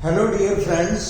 Hello dear friends,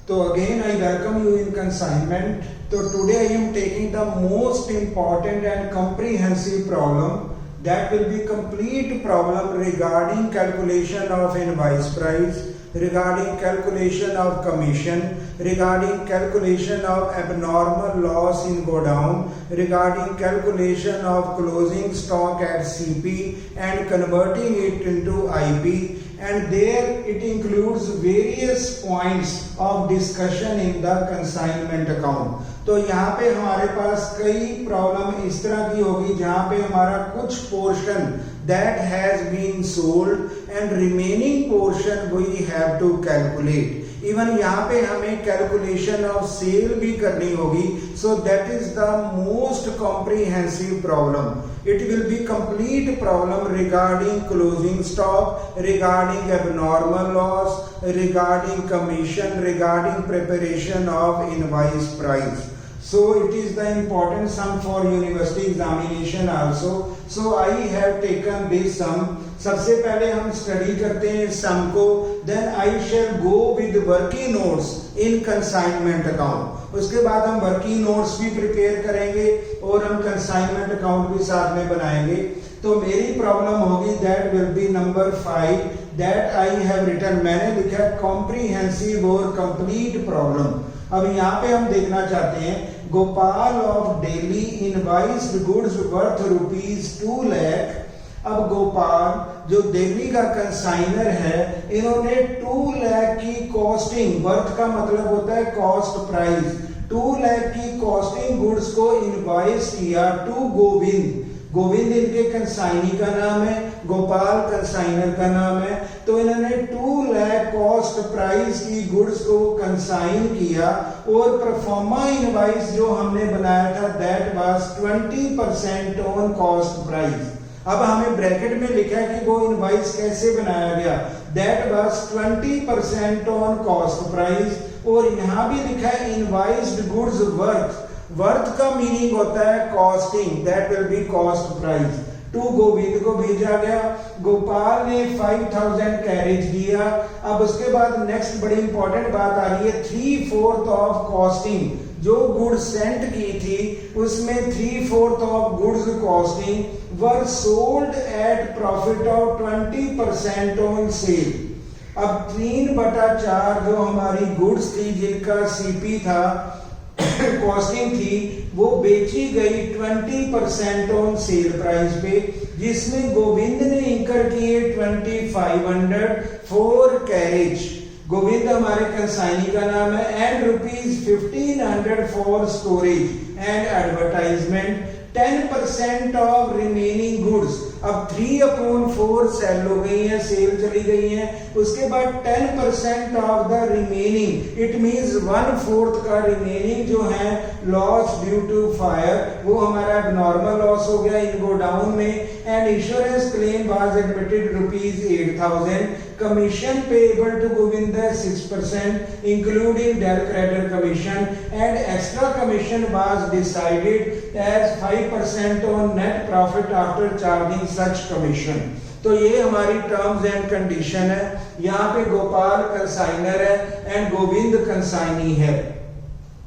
so again I welcome you in consignment. So today I am taking the most important and comprehensive problem, that will be complete problem regarding calculation of invoice price, regarding calculation of commission, regarding calculation of abnormal loss in godown, regarding calculation of closing stock at CP and converting it into IP, and there it includes various points of discussion in the consignment account. तो यहाँ पे हमारे पास कई problem इस तरह की होगी जहाँ पे हमारा कुछ portion that has been sold and remaining portion we have to calculate. Even यहाँ पे हमें कैलकुलेशन ऑफ सेल भी करनी होगी. So that is the most comprehensive problem. It will be complete problem regarding closing stock, regarding abnormal loss, regarding commission, regarding preparation of invoice price. So it is the important sum for university examination also. So I have taken this sum. सबसे पहले हम study करते हैं sum को, then I shall go with working notes in consignment account. उसके बाद हम working notes भी प्रिपेयर करेंगे और हम कंसाइनमेंट अकाउंट भी साथ में बनाएंगे. तो मेरी प्रॉब्लम होगी that will be number 5 that I have written. मैंने लिखा है कॉम्प्रिहेंसिव और कंप्लीट प्रॉब्लम. अब यहाँ पे हम देखना चाहते हैं Gopal of Delhi invoiced goods worth ₹2 lakh. अब गोपाल जो दिल्ली का कंसाइनर है, इन्होंने 2 लाख की कॉस्टिंग, वर्थ का मतलब होता है कॉस्ट प्राइस, 2 लाख की कॉस्टिंग गुड्स को इनवॉइस किया टू गोविंद. गोविंद इनके कंसाइनी का नाम है, गोपाल कंसाइनर का नाम है. तो इन्होंने 2 लाख कॉस्ट प्राइस की गुड्स को कंसाइन किया और परफॉर्मा इनवॉइस जो हमने बनाया था that was 20% on cost price. अब हमें ब्रैकेट में लिखा है कि वो इनवॉइस कैसे बनाया गया, that was 20% on cost price. और यहाँ भी लिखा है इनवॉइस्ड गुड्स वर्थ. वर्थ का मीनिंग होता है costing, that will be cost price. To Govind को भेजा गया. गोपाल ने 5000 कैरेज दिया. अब उसके बाद नेक्स्ट बड़ी इंपॉर्टेंट बात आ रही है 3/4 ऑफ कॉस्टिंग. जो गुड्स सेंट की थी उसमें 3/4 of goods costing were sold at profit of 20% on sale. अब 3/4 जो हमारी गुड्स थी जिनका सीपी था, कॉस्टिंग थी, वो बेची गई 20% ऑन सेल प्राइस पे, जिसमें गोविंद ने इंकर किए 2500 फॉर कैरेज. गोविंद हमारे कंसाइनी का नाम है. And ₹1500 for storage and advertisement. 10% of remaining goods. अब 3/4 सेल हो गई है, सेल चली गई है. उसके बाद 10% of the remaining, it means 1/4 का रिमेनिंग जो है लॉस ड्यू टू फायर, वो हमारा नॉर्मल लॉस हो गया इन गोडाउन में. And insurance claim was admitted ₹8,000. Commission payable to Govind 6% including del credit commission. And extra commission was decided as 5% on net profit after charging such commission. तो ये हमारी terms and condition है. यहाँ पे Gopal consignor है एंड Govind consignee है.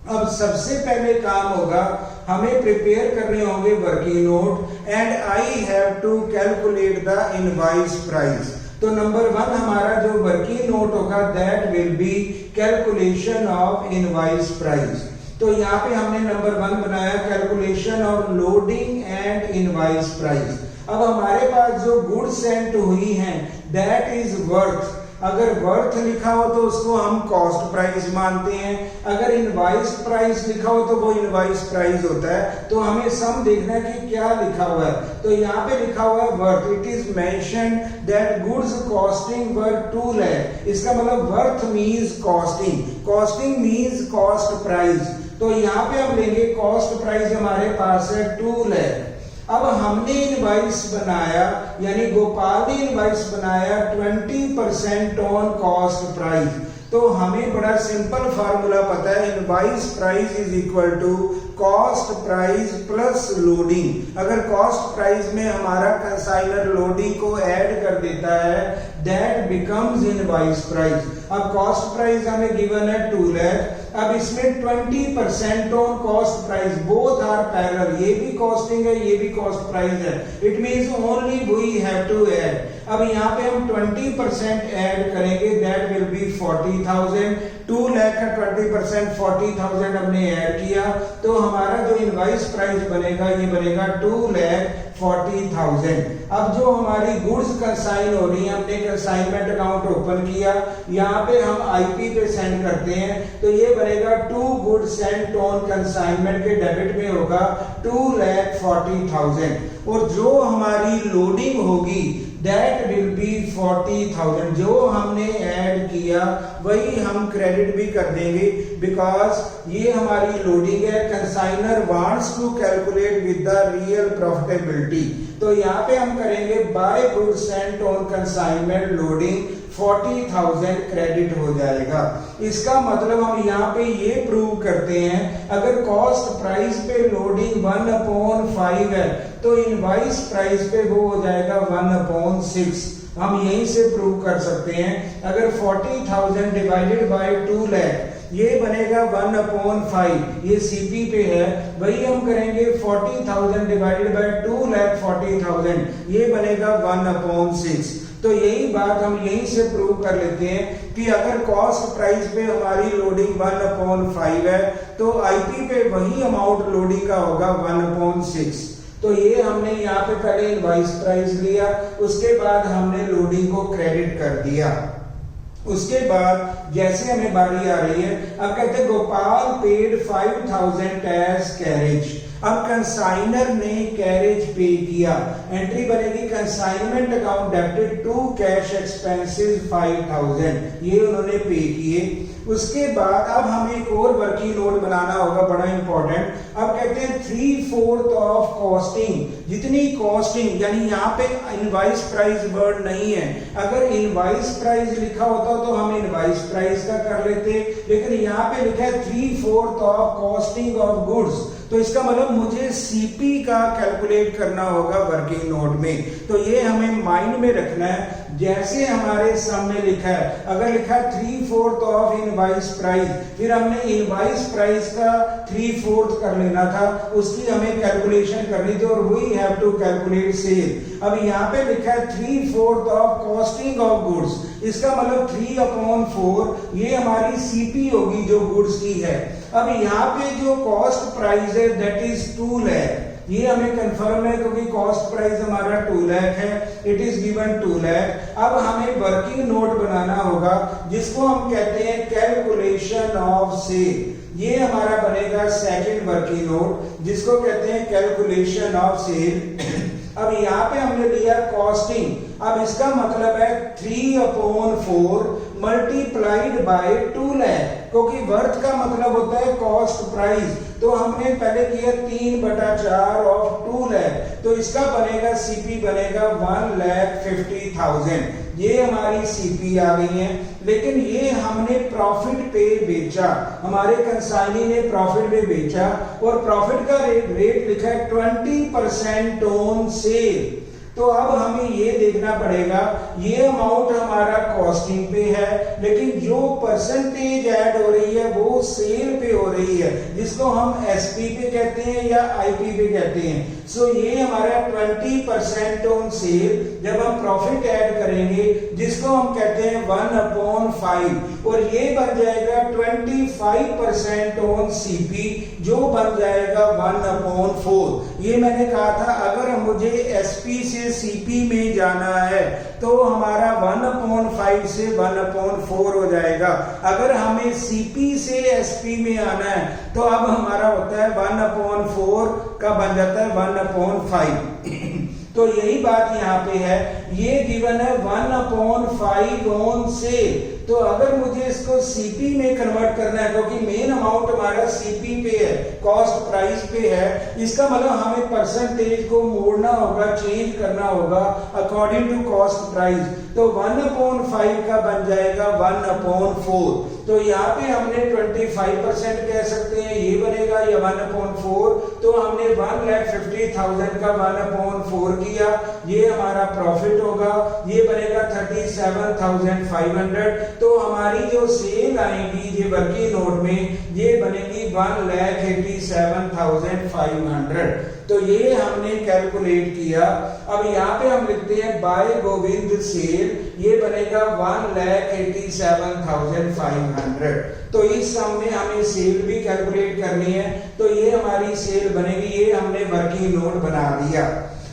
अब सबसे पहले काम होगा, हमें प्रिपेयर करने होंगे working note and I have to calculate the invoice price. तो नंबर 1 हमारा जो वर्किंग नोट होगा that will be calculation of invoice price. तो यहाँ पे हमने नंबर 1 बनाया calculation of loading and invoice price. अब हमारे पास जो गुड्स सेंट हुई हैं दैट इज वर्थ. अगर वर्थ लिखा हो तो उसको हम कॉस्ट प्राइस मानते हैं. अगर इनवॉइस प्राइस लिखा हो तो वो इनवॉइस प्राइस होता है. तो हमें सम देखना है कि क्या लिखा हुआ है. तो यहाँ पे लिखा हुआ है worth. It is mentioned that goods costing were 2 lakh. इसका मतलब worth means costing, costing means cost price. तो यहाँ पे हम लेंगे कॉस्ट प्राइस हमारे पास है 2 लाख. अब हमने इनवॉइस बनाया, यानी गोपाल ने इनवॉइस बनाया 20% ऑन कॉस्ट प्राइस. तो हमें बड़ा सिंपल फार्मूला पता है, invoice price is equal to cost price plus loading. अगर कॉस्ट प्राइस में हमारा कंसाइनर लोडिंग को ऐड कर देता है, दैट बिकम्स इनवाइस प्राइस। अब कॉस्ट प्राइस हमें गिवन है 2 लाख, अब इसमें 20% on cost price, both are parallel, ये भी कॉस्टिंग है ये भी कॉस्ट प्राइस है, it means only we have to add. अब यहाँ पे हम 20% ऐड करेंगे, दैट विल बी 40,000। 2 लाख का 20% 40,000 हमने ऐड किया, तो हमारा जो इनवाइस प्राइस बनेगा ये बनेगा 2,40,000। अब जो हमारी गुड्स कंसाइन हो रही है, हमने कंसाइनमेंट अकाउंट ओपन किया, यहाँ पे हम आईपी पे सेंड करते हैं, तो ये बनेगा 2 गुड्स सेंट ऑन कंसाइनमेंट के डेबिट में होगा 2,40,000। और जो हमारी लोडिंग होगी दैट विल बी 40,000। जो हमने ऐड किया वही हम क्रेडिट भी कर देंगे, बिकॉज ये हमारी लोडिंग है। Consignor wants to calculate with the real profitability, तो यहाँ पे हम करेंगे by goods sent on consignment loading 40,000 credit हो जाएगा। इसका मतलब हम यहाँ पे ये प्रूव करते हैं, अगर कॉस्ट प्राइस पे लोडिंग 1/5 है तो इनवाइस प्राइस पे वो हो जाएगा 1/6। हम यहीं से प्रूव कर सकते हैं। अगर 40,000 डिवाइडेड बाय 2 लाख ये बनेगा 1/5, ये सीपी पे है, वही हम करेंगे 40,000 डिवाइडेड बाय 2,40,000 ये बनेगा 1/6। तो यही बात हम यहीं से प्रूव कर लेते हैं कि अगर कॉस्ट प्राइस पे हमारी लोडिंग 1/5 है तो आईपी पे वही अमाउंट लोडिंग का होगा 1/6। तो ये हमने यहाँ पे पहले इनवाइस प्राइस लिया, उसके बाद हमने लोडिंग को क्रेडिट कर दिया। उसके बाद जैसे हमें बारी आ रही है, अब कहते हैं गोपाल पेड 5,000 एज कैरेज। अब कंसाइनर ने कैरेज पे किया, एंट्री बनेगी consignment account debited to cash expenses 5,000, ये उन्होंने पे किए। उसके बाद अब हमें एक और वर्किंग नोट बनाना होगा, बड़ा इंपॉर्टेंट। अब कहते हैं 3/4 ऑफ कॉस्टिंग, जितनी कॉस्टिंग, यानी यहाँ पे इनवाइस प्राइस वर्ड नहीं है। अगर इनवाइस प्राइस लिखा होता तो हम इनवाइस प्राइस का कर लेते, लेकिन यहाँ पे लिखा है 3/4 ऑफ कॉस्टिंग ऑफ गुड्स, तो इसका मतलब मुझे सीपी का कैलकुलेट करना होगा वर्किंग नोट में। तो ये हमें माइंड में रखना है। जैसे हमारे सामने लिखा है, अगर लिखा है 3/4 ऑफ इनवाइस प्राइस, फिर हमने इनवाइस प्राइस का 3/4 कर लेना था, उसकी हमें कैलकुलेशन करनी थी, और we have to calculate sale. अब यहाँ पे लिखा है 3/4 ऑफ कॉस्टिंग ऑफ गुड्स, इसका मतलब 3/4 ये हमारी सीपी होगी जो गुड्स की है। अब यहाँ पे जो कॉस्ट प्राइस है दैट इज 2 लाख, ये हमें कंफर्म है क्योंकि कॉस्ट प्राइस हमारा 2 लाख है, इट इज गिवन 2 लाख। अब हमें वर्किंग नोट बनाना होगा जिसको हम कहते हैं कैलकुलेशन ऑफ सेल। ये हमारा बनेगा सेकंड वर्किंग नोट जिसको कहते हैं कैलकुलेशन ऑफ सेल। अब यहाँ पे हमने लिया कॉस्टिंग, अब इसका मतलब है 3/4 मल्टीप्लाइड बाय 2 लाख, क्योंकि वर्थ का मतलब होता है कॉस्ट प्राइस, तो हमने पहले किया 3/4 ऑफ 2 लाख, तो इसका बनेगा सीपी बनेगा 1,50,000। ये हमारी सीपी आ गई है। लेकिन ये हमने प्रॉफिट पे बेचा, हमारे कंसाइनी ने प्रॉफिट पे बेचा, और प्रॉफिट का रेट लिखा है 20% ऑन सेल। तो अब हमें ये देखना पड़ेगा, ये अमाउंट हमारा कॉस्टिंग पे है, लेकिन जो परसेंटेज ऐड हो रही है वो सेल पे हो रही है, जिसको हम एसपी पे कहते हैं या आईपी पे कहते हैं। सो ये हमारा 20% ऑन सेल, जब हम प्रॉफिट ऐड करेंगे जिसको हम कहते हैं 1/5, और ये बन जाएगा 25% ऑन सीपी जो बन जाएगा 1/4। ये मैंने कहा था अगर मुझे एसपी से सीपी में जाना है तो हमारा 1/5 से 1/4 हो जाएगा। अगर हमें सीपी से एसपी में आना है तो अब हमारा होता है 1/4 का बन जाता है 1/5। तो यही बात यहाँ पे है, ये गिवन है 1/5 ऑन सेल, तो अगर मुझे इसको सीपी में कन्वर्ट करना है, क्योंकि मेन अमाउंट हमारा सीपी पे है, कॉस्ट प्राइस पे है, इसका मतलब हमें परसेंटेज को मोड़ना होगा, चेंज करना होगा अकॉर्डिंग टू कॉस्ट प्राइस। तो 1/5 का बन जाएगा 1/4। तो यहाँ पे हमने 25% कह सकते हैं, ये बनेगा या 1/4। तो हमने 1,50,000 का 1/4 किया, ये हमारा प्रॉफिट होगा, ये बनेगा 37,500। तो हमारी जो सेल आएगी ये वर्किंग नोट में, ये बनेगी 1,87,500। तो ये हमने कैलकुलेट किया। अब यहाँ पे हम लिखते हैं बाय गोविंद सेल, ये बनेगा 1,87,500। तो इस सम में हमें सेल भी कैलकुलेट करनी है, तो ये हमारी सेल बनेगी, ये हमने वर्किंग नोट बना दिया।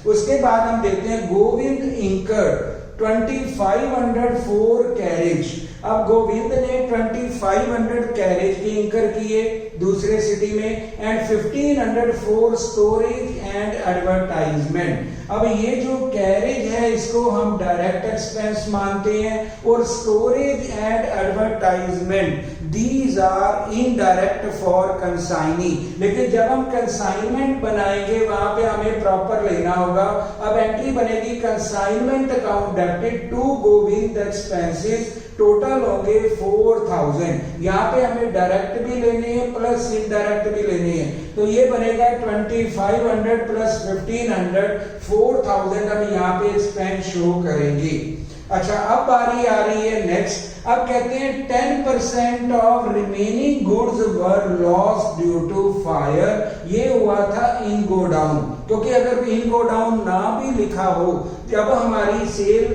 उसके बाद हम देखते हैं गोविंद इंकर 2504 कैरेज। अब गोविंद ने 2500 कैरेज की इंकर किए दूसरे सिटी में, एंड 1504 स्टोरेज एंड एडवर्टाइजमेंट। अब ये जो कैरेज है इसको हम डायरेक्ट एक्सपेंस मानते हैं, और storage and advertisement these are indirect for consignee. लेकिन जब हम कंसाइनमेंट बनाएंगे वहां पे हमें प्रॉपर लेना होगा। अब एंट्री बनेगी consignment account debited to Govind expenses, total होंगे 4000। यहाँ पे हमें डायरेक्ट भी लेने हैं प्लस इनडायरेक्ट भी लेने हैं, तो ये बनेगा 2500 प्लस 1500, 4000 हम यहाँ पे एक्सपेंस शो करेंगे। अच्छा, अब बारी आ रही है नेक्स्ट। अब कहते हैं 10% of remaining goods were loss due to fire. ये हुआ था इन गोडाउन, क्योंकि अगर इन गोडाउन ना भी लिखा हो, जब हमारी सेल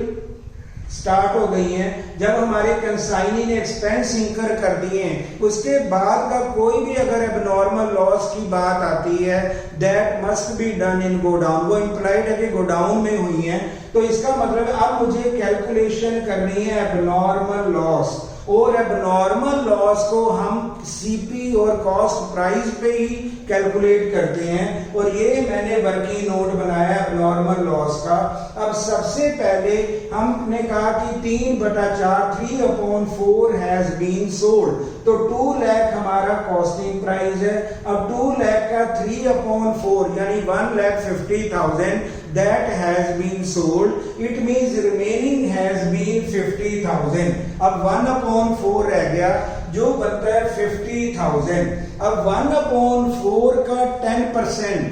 स्टार्ट हो गई है, जब हमारे कंसाइनी ने एक्सपेंस इंकर कर दिए हैं, उसके बाद का कोई भी अगर एबनॉर्मल लॉस की बात आती है, that must be done in godown. वो इंप्लाइड है कि गोडाउन में हुई है, तो इसका मतलब अब मुझे कैलकुलेशन करनी है एबनॉर्मल लॉस, और एबनॉर्मल लॉस को हम सीपी और कॉस्ट प्राइस पे ही कैलकुलेट करते हैं। और ये मैंने वर्किंग नोट बनाया एबनॉर्मल लॉस का। अब सबसे पहले हमने कहा कि 3/4 3/4 हैज बीन सोल्ड, तो 2 लाख हमारा कॉस्टिंग प्राइस है। अब 2 लाख का 3/4 यानी 1,50,000 that has been sold, it means remaining has been 50,000। अब 1/4 रह गया जो बनता है 50,000। अब 1/4 का 10%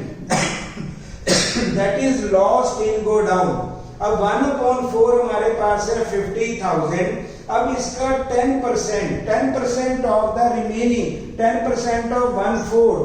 that is lost in go down। अब 1/4 हमारे पास है 50,000। अब इसका 10% ऑफ द रिमेनिंग 10% ऑफ 1/4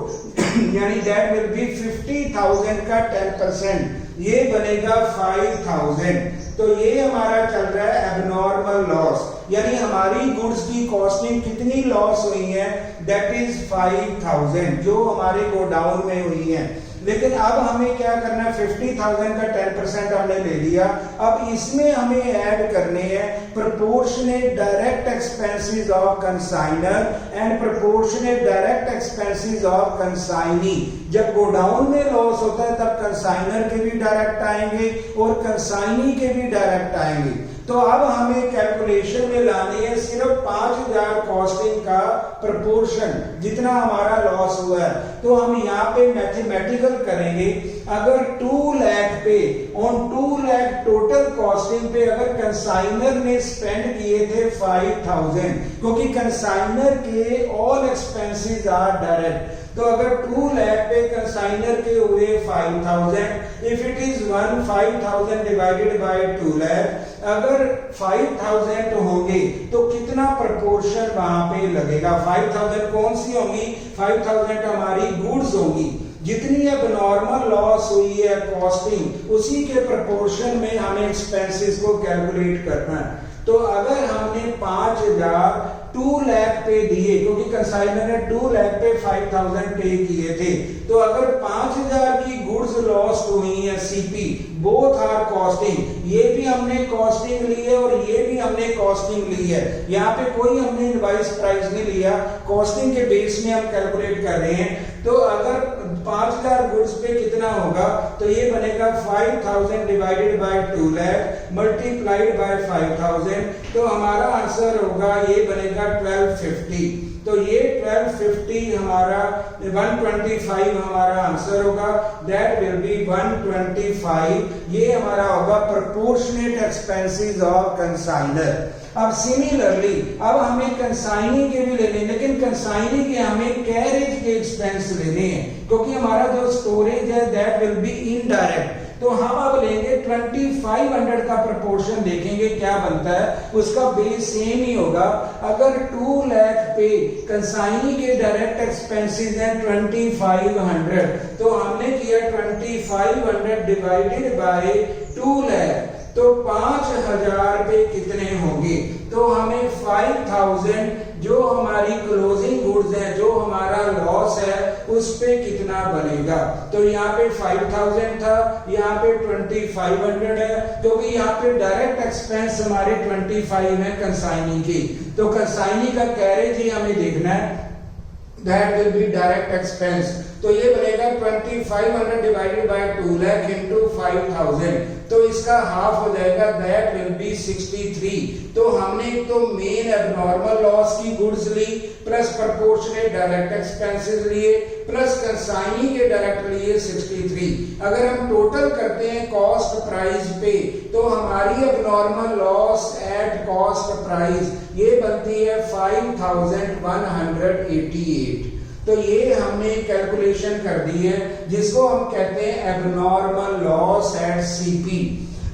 यानी दैट विल बी 50,000 का 10%, ये बनेगा 5,000। तो ये हमारा चल रहा है एबनॉर्मल लॉस, यानी हमारी गुड्स की कॉस्टिंग कितनी लॉस हुई है, दैट इज 5,000 जो हमारे गोडाउन में हुई है। लेकिन अब हमें क्या करना है, 50,000 का 10% हमने ले लिया। अब इसमें हमें ऐड करने हैं proportionate direct expenses of consignor and proportionate direct expenses of consignee. जब गोडाउन में लॉस होता है तब कंसाइनर के भी डायरेक्ट आएंगे और कंसाइनी के भी डायरेक्ट आएंगे। तो अब हमें कैलकुलेशन में लानी है सिर्फ 5,000 कॉस्टिंग का प्रोपोर्शन जितना हमारा लॉस हुआ है। तो हम यहाँ पे मैथमेटिकल करेंगे। अगर 2 लाख पे ऑन 2 लाख टोटल कॉस्टिंग पे अगर कंसाइनर ने स्पेंड किए थे 5,000, क्योंकि कंसाइनर के ऑल एक्सपेंसेस आर डायरेक्ट, तो अगर 2 लाख पे कंसाइनर के हुए 5,000, if it is 5,000 divided by 2 lakh, अगर 5,000 होंगे तो कितना प्रोपोर्शन वहां पे लगेगा। 5,000 कौन सी होंगी, 5,000 हमारी गुड्स होंगी। जितनी अब नॉर्मल लॉस हुई है कॉस्टिंग, उसी के प्रोपोर्शन में हमें एक्सपेंसेस को कैलकुलेट करना है। तो अगर हमने 5,000 2 लाख पे दिए, क्योंकि कंसाइनर ने 2 लाख पे 5,000 पे किए थे, तो अगर 5,000 की गुड्स लॉस्ट हुई है सीपी, बोथ आर कॉस्टिंग, ये भी हमने कॉस्टिंग ली है और ये भी हमने कॉस्टिंग ली है। यहाँ पे कोई हमने इनवॉइस प्राइस नहीं लिया, कॉस्टिंग के बेस में हम कैलकुलेट कर रहे हैं। तो अगर 5000 गुड्स पे कितना होगा, तो ये बनेगा 5000 divided by 2 lakh multiplied by 5000, तो हमारा आंसर होगा ये बनेगा 1250। तो ये 1250 हमारा 125 हमारा आंसर होगा, दैट विल बी 125। ये हमारा होगा प्रोपोर्शनेट एक्सपेंसेस ऑफ कंसाइनर। अब सिमिलरली अब हमें कंसाइनी के भी लेने, लेकिन कंसाइनी के हमें कैरेज के एक्सपेंस लेने हैं, क्योंकि हमारा जो स्टोरेज है दैट विल बी इनडायरेक्ट। तो हम अब लेंगे 2500 का प्रोपोर्शन, देखेंगे क्या बनता है, उसका बेस सेम ही होगा। अगर 2 लाख पे कंसाइनी के डायरेक्ट एक्सपेंसेस हैं 2500, तो हमने किया 2500 डिवाइडेड बाय 2 लाख, तो 5000 पे कितने होंगे, तो हमें 5000 जो हमारी क्लोजिंग गुड्स है, जो हमारा लॉस है, उस पे कितना बनेगा। तो यहाँ पे 5000 था, यहाँ पे 2500 है, क्योंकि यहाँ पे डायरेक्ट एक्सपेंस हमारे 25 है कंसाइनी की, तो कंसाइनी का कैरेज ही हमें देखना है, that will B direct expense. तो ये बनेगा 2500 डिवाइडेड बाय 2 लाख इनटू 5000, तो इसका हाफ हो जाएगा, दैट विल बी 63। तो हमने तो मेन एबनॉर्मल लॉस की गुड्स ली, प्लस प्रोपोर्शनेट डायरेक्ट एक्सपेंसेस लिए, प्लस कंसाइनी के डायरेक्ट लिए 63। अगर हम टोटल करते हैं कॉस्ट प्राइस पे, तो हमारी abnormal loss at cost price ये बनती है 5188। तो ये हमने कैलकुलेशन कर दी है, जिसको हम कहते हैं एबनॉर्मल लॉस एट सीपी।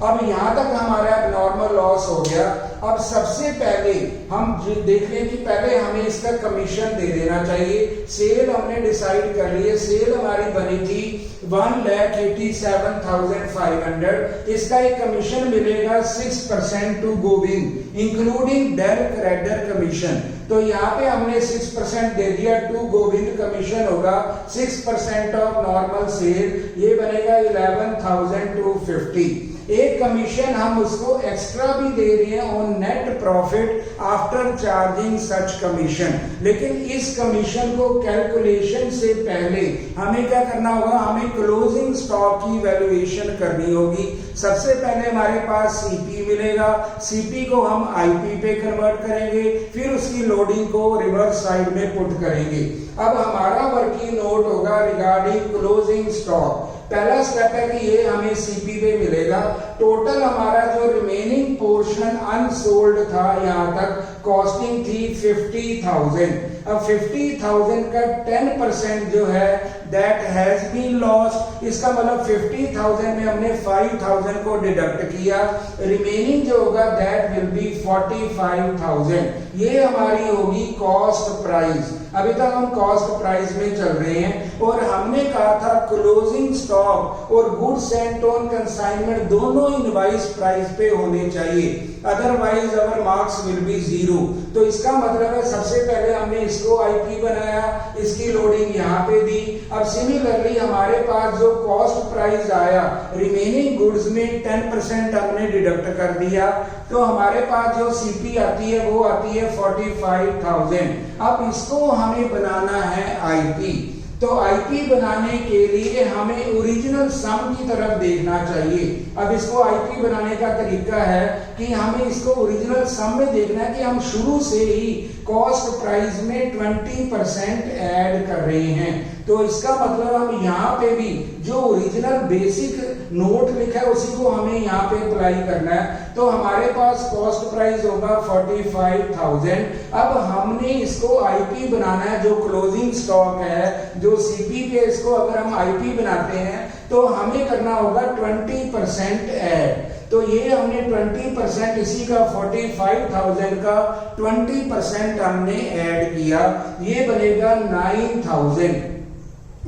अब यहां तक हमारा एबनॉर्मल लॉस हो गया। अब सबसे पहले हम देख लें कि पहले हमें इसका कमीशन दे देना चाहिए। सेल हमने डिसाइड कर ली है, सेल हमारी बनी थी 1,87,500। इसका एक कमीशन मिलेगा 6% to Govind including direct creditor commission. तो यहाँ पे हमने 6% दे दिया, टू गोविंद कमीशन होगा 6% ऑफ नॉर्मल सेल, ये बनेगा 11,250। एक कमीशन हम उसको एक्स्ट्रा भी दे रहे हैं on net profit after charging such commission. लेकिन इस कमीशन को कैलकुलेशन से पहले हमें क्या करना होगा, हमें क्लोजिंग स्टॉक की वैल्यूएशन करनी होगी। सबसे पहले हमारे पास सीपी मिलेगा, सीपी को हम आईपी पे कन्वर्ट करेंगे, फिर उसकी लोडिंग को रिवर्स साइड में पुट करेंगे। अब हमारा वर्किंग नोट होगा रिगार्डिंग क्लोजिंग स्टॉक। पहला स्टेप है कि ये हमें सीपी पे मिलेगा। टोटल हमारा जो रिमेनिंग पोर्शन अनसोल्ड था, यहां तक कॉस्टिंग थी 50,000। अब 50,000 का 10% जो है दैट हैज बीन लॉस्ट। इसका मतलब 50,000 में हमने 5,000 को डिडक्ट किया, रिमेनिंग जो होगा दैट विल बी 45,000। ये हमारी होगी कॉस्ट प्राइस। अभी तक हम कॉस्ट प्राइस में चल रहे हैं और हमने कहा था क्लोजिंग स्टॉक और गुड्स एंड ऑन कंसाइनमेंट दोनों इनवॉइस प्राइस पे होने चाहिए, otherwise our marks will be 0। तो इसका मतलब है सबसे पहले हमने इसको आईपी बनाया, इसकी लोडिंग यहाँ पे दी। अब सिमिलरली हमारे पास जो कॉस्ट प्राइस आया, रिमेनिंग गुड्स में 10% हमने डिडक्ट कर दिया, तो हमारे पास जो सीपी आती है वो आती है 45,000। अब इसको हमें बनाना है आईपी। तो आईपी बनाने के लिए हमें ओरिजिनल सम की तरफ देखना चाहिए। अब इसको आईपी बनाने का तरीका है कि हमें इसको ओरिजिनल सम में देखना है कि हम शुरू से ही कॉस्ट प्राइस में 20% ऐड कर रहे हैं। तो इसका मतलब हम यहाँ पे भी जो ओरिजिनल बेसिक नोट लिखा है उसी को हमें यहाँ पे अप्लाई करना है। तो हमारे पास कॉस्ट प्राइस होगा 45,000। अब हमने इसको आईपी बनाना है, जो क्लोजिंग स्टॉक है, जो सीपी पे इसको अगर हम आईपी बनाते हैं तो हमें करना होगा 20% ऐड। तो ये हमने 20% इसी का 45,000 का 20% हमने ऐड किया, ये बनेगा 9,000,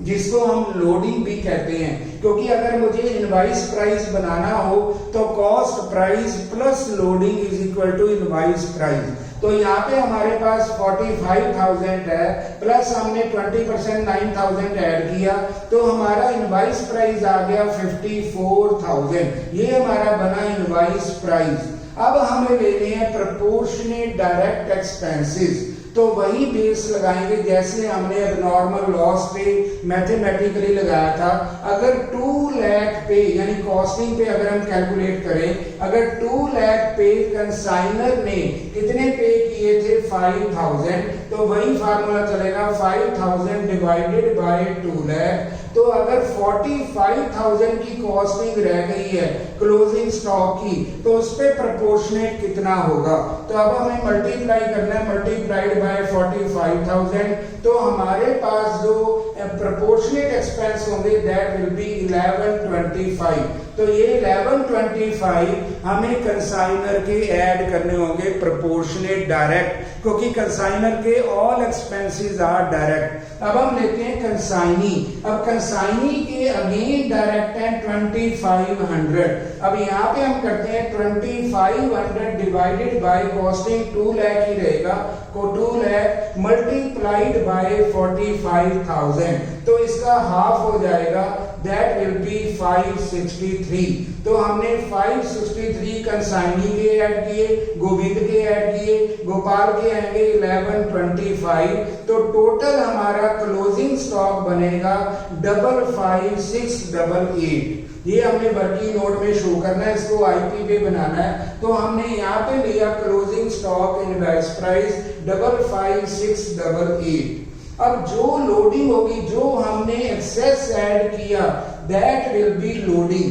जिसको हम लोडिंग भी कहते हैं। क्योंकि अगर मुझे इनवॉइस प्राइस बनाना हो तो cost price plus loading is equal to invoice price. तो यहाँ पे हमारे पास 45,000 है, प्लस हमने 20% 9,000 ऐड किया, तो हमारा इनवॉइस प्राइस आ गया 54,000। ये हमारा बना इनवॉइस प्राइस। अब हमें लेने हैं प्रोपोर्शनेट डायरेक्ट एक्सपेंसेस। तो वही बेस लगाएंगे जैसे हमने एबनॉर्मल लॉस पे मैथमेटिकली लगाया था। अगर 2 लाख पे यानी कॉस्टिंग पे अगर हम कैलकुलेट करें, अगर 2 लाख पे कंसाइनर ने कितने पे किए थे 5000, तो वही फार्मूला चलेगा 5000 डिवाइडेड बाय 2 लाख। तो अगर 45,000 की कॉस्टिंग रह गई है क्लोजिंग स्टॉक की, तो उस पे प्रोपोर्शनेट कितना होगा? तो अब हमें मल्टीप्लाई करना है, मल्टीप्लाइड बाय 45,000, तो हमारे पास जो प्रोपोर्शनेट एक्सपेंस होंगे दैट विल बी 1125। तो ये 1125 हमें कंसाइनर के ऐड करने होंगे प्रोपोर्शनेट डायरेक्ट, क्योंकि कंसाइनर के ऑल एक्सपेंसेस आर डायरेक्ट। अब हम लेते हैं कंसाइनी। अब कंसाइनी के अगेन डायरेक्ट है 2500। अब यहाँ पे हम करते हैं 2500 डिवाइडेड बाय कॉस्टिंग 2 लाख ही रहेगा, को 2 लाख मल्टीप्लाइड बाय 45,000, तो इसका हाफ हो जाएगा, दैट विल बी 563। तो हमने 563 कंसाइनी के ऐड किए, गोविंद के ऐड किए, गोपाल के आएंगे 1125, तो टोटल हमारा क्लोजिंग स्टॉक बनेगा 55688। ये हमने वर्किंग नोट में शो करना है, इसको आईपी पे बनाना है। तो हमने यहाँ पे लिया क्लोजिंग स्टॉक इनवॉइस प्राइस 55688। अब जो लोडिंग होगी, जो हमने एक्सेस ऐड किया, दैट विल बी लोडिंग।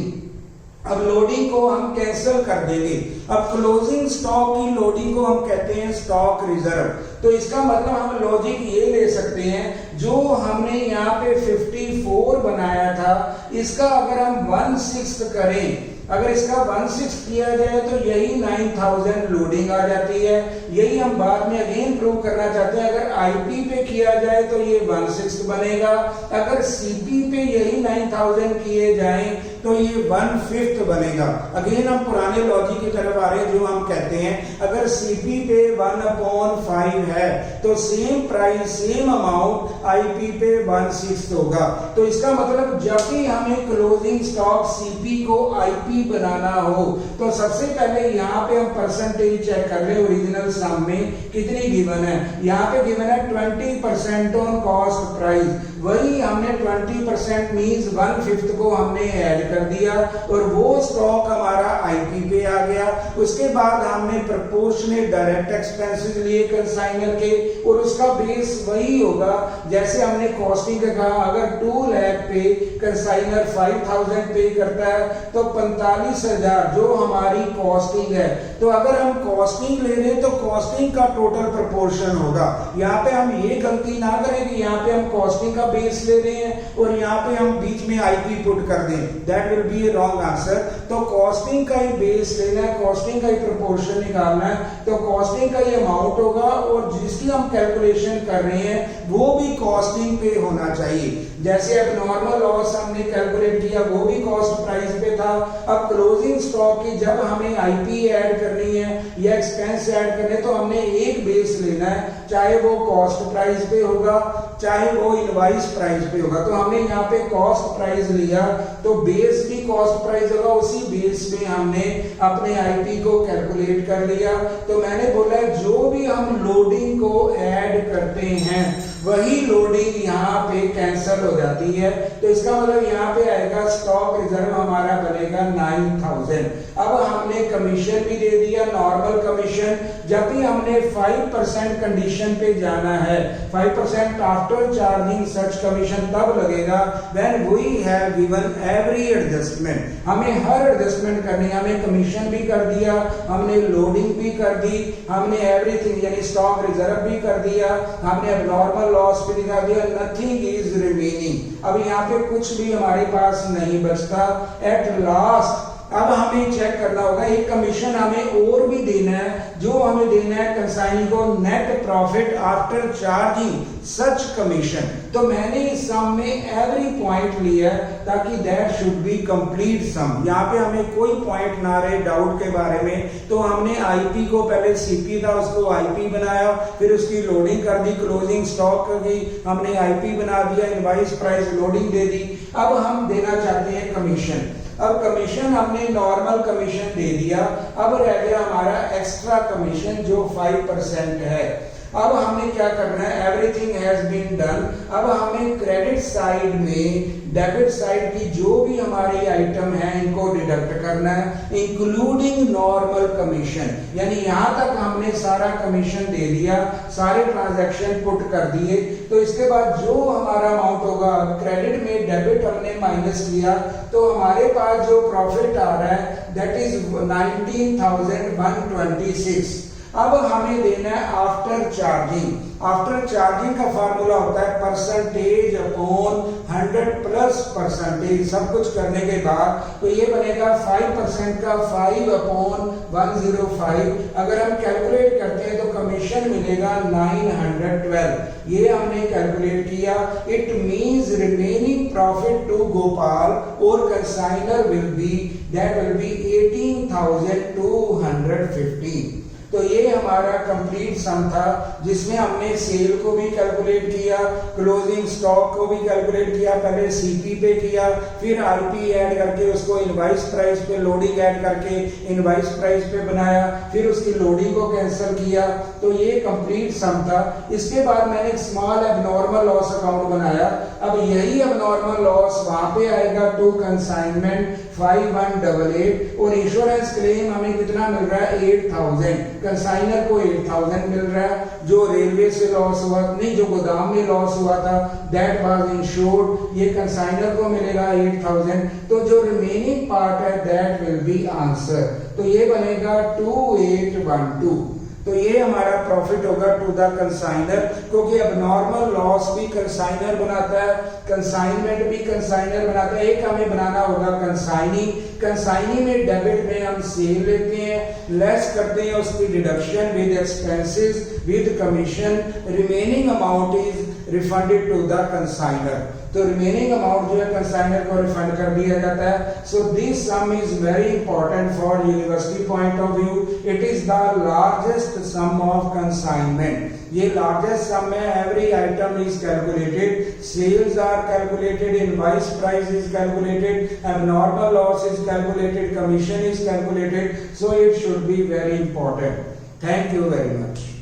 अब लोडिंग को हम कैंसिल कर देंगे। अब क्लोजिंग स्टॉक की लोडिंग को हम कहते हैं स्टॉक रिजर्व। तो इसका मतलब हम लॉजिक ये ले सकते हैं, जो हमने यहाँ पे 54 बनाया था, इसका अगर हम 1/6 करें, अगर इसका 1/6 किया जाए तो यही 9000 लोडिंग आ जाती है। यही हम बाद में अगेन प्रूव करना चाहते हैं। अगर आईपी पे किया जाए तो ये 1/6 बनेगा, अगर सीपी पे यही 9000 किए जाएं तो ये 1/5 बनेगा। अगेन हम पुराने लॉजिक की तरफ आ रहे हैं, जो हम कहते हैं अगर सीपी पे 1/5 है तो same price same amount IP पे 1/6 होगा। तो इसका मतलब जब भी हमें क्लोजिंग स्टॉक सीपी को आईपी बनाना हो, तो सबसे पहले यहाँ पे हम परसेंटेज चेक कर रहे हैं ओरिजिनल सम में कितनी गिवन है। यहाँ पे गिवन है 20% ऑन कॉस्ट प्राइस, वही हमने 20% मींस 1/5 को हमने ऐड कर दिया और वो स्टॉक हमारा आईपी पे आ गया। उसके बाद हमने प्रोपोर्शनेट डायरेक्ट एक्सपेंसेस लिए कंसाइनर के, और उसका बेस वही होगा जैसे हमने कॉस्टिंग का कहा। अगर 2 लाख पे कंसाइनर 5000 पे करता है तो 45,000 जो हमारी कॉस्टिंग है। तो अगर हम कॉस्टिंग ले रहे हैं तो कॉस्टिंग का टोटल प्रोपोर्शन होगा। यहाँ पे हम ये गलती ना करें कि यहाँ पे हम कॉस्टिंग का बेस ले रहे हैं और यहाँ पे हम बीच में आईपी पुट कर दें, that will B A wrong answer. तो कॉस्टिंग का ही बेस लेना है, कॉस्टिंग का ही प्रोपोर्शन निकालना है। तो कॉस्टिंग का ये अमाउंट होगा और जिसकी हम कैलकुलेशन कर रहे हैं वो भी कॉस्टिंग पे होना चाहिए। जैसे अब नॉर्मल लॉस हमने कैलकुलेट किया, वो भी कॉस्ट प्राइस पे था। अब क्लोजिंग स्टॉक की जब हमें आईपी ऐड करनी है या एक्सपेंस ऐड करने, तो हमने एक बेस लेना है, चाहे वो कॉस्ट प्राइस पे होगा चाहे वो इनवॉइस प्राइस पे होगा। तो हमने यहाँ पे कॉस्ट प्राइस लिया तो बेस भी कॉस्ट प्राइस होगा, उसी बेस में हमने अपने आईपी को कैलकुलेट कर लिया। तो मैंने बोला जो भी हम लोडिंग को ऐड करते हैं वही लोडिंग यहाँ पे कैंसिल हो जाती है। तो इसका मतलब यहाँ पे आएगा स्टॉक रिजर्व हमारा बनेगा 9000। अब हमने कमीशन भी दे दिया, नॉर्मल कमीशन। जब भी हमने 5% कंडीशन पे जाना है, 5% आफ्टर चार्जिंग सच कमीशन तब लगेगा when we have given every adjustment. हमें हर एडजस्टमेंट करनी है, हमें कमीशन भी कर दिया, हमने लोडिंग भी कर दी, हमने एवरीथिंग यानी स्टॉक रिजर्व भी कर दिया, हमने नॉर्मल लॉस पे दिखा दिया, नथिंग इज रिमेनिंग। अब यहाँ पे कुछ भी हमारे पास नहीं बचता। एट लास्ट अब हमें चेक करना होगा, एक कमीशन हमें और भी देना है, जो हमें देना है कंसाइनी को net profit after charging such commission. तो मैंने इस सम में एवरी पॉइंट लिया ताकि दैट शुड बी कंप्लीट सम। यहाँ पे हमें कोई पॉइंट ना रहे डाउट के बारे में। तो हमने आईपी को, पहले सीपी था उसको आईपी बनाया, फिर उसकी लोडिंग कर दी, क्लोजिंग स्टॉक की हमने आईपी बना दिया, इनवॉइस प्राइस लोडिंग दे दी। अब हम देना चाहते हैं कमीशन। अब कमीशन हमने नॉर्मल कमीशन दे दिया, अब रह गया हमारा एक्स्ट्रा कमीशन जो 5% है। अब हमने क्या करना है, एवरीथिंग हैज बीन डन। अब हमें क्रेडिट साइड में डेबिट साइड की जो भी हमारी आइटम है इनको डिडक्ट करना है, इंक्लूडिंग नॉर्मल कमीशन। यानी यहां तक हमने सारा कमीशन दे दिया, सारे ट्रांजैक्शन पुट कर दिए। तो इसके बाद जो हमारा अमाउंट होगा, क्रेडिट में डेबिट हमने माइनस किया, तो हमारे पास जो प्रॉफिट आ रहा है दैट इज 19,126। अब हमें देना है आफ्टर चार्जिंग। आफ्टर चार्जिंग का फार्मूला होता है परसेंटेज अपॉन 100 प्लस परसेंटेज, सब कुछ करने के बाद तो ये बनेगा 5% का 5 अपॉन 105। अगर हम कैलकुलेट करते हैं तो कमीशन मिलेगा 912। ये हमने कैलकुलेट किया। It means remaining profit to Gopal और कंसाइनर विल बी 18,215। तो ये हमारा कंप्लीट सम था, जिसमें हमने सेल को भी कैलकुलेट किया, क्लोजिंग स्टॉक को भी कैलकुलेट किया, पहले सीपी पे किया, फिर आरपी ऐड करके उसको इनवाइस प्राइस पे लोडिंग ऐड करके इनवाइस प्राइस पे बनाया, फिर उसकी लोडिंग को कैंसिल किया। तो ये कंप्लीट सम था। इसके बाद मैंने एक स्मॉल एबनॉर्मल लॉस अकाउंट बनाया। अब यही एबनॉर्मल लॉस वहां पे आएगा टू कंसाइनमेंट 5188 और इंश्योरेंस क्लेम हमें कितना मिल रहा है 8000। कंसाइनर को 8000 मिल रहा है। जो रेलवे से लॉस हुआ नहीं, जो गोदाम में लॉस हुआ था दैट वाज इंश्योर्ड, ये कंसाइनर को मिलेगा 8000। तो जो रिमेनिंग पार्ट है दैट विल बी आंसर। तो ये बनेगा 2812। तो ये हमारा प्रॉफिट होगा टू द कंसाइनर, क्योंकि अब नॉर्मल लॉस भी कंसाइनर बनाता है, कंसाइनमेंट भी कंसाइनर बनाता है। एक हमें बनाना होगा कंसाइनी। कंसाइनी में डेबिट में हम सेल लेते हैं, लेस करते हैं उसकी deduction with expenses with commission, remaining amount is refunded to the consignor. तो रिमेनिंग अमाउंट जो है कंसाइनर को रिफंड कर दिया जाता है। So this sum is very important for university point of view. It is the largest sum of consignment. ये largest sum है। Every item is calculated, sales are calculated, invoice price is calculated, abnormal loss is calculated, commission is calculated. So it should be very important. Thank you very much.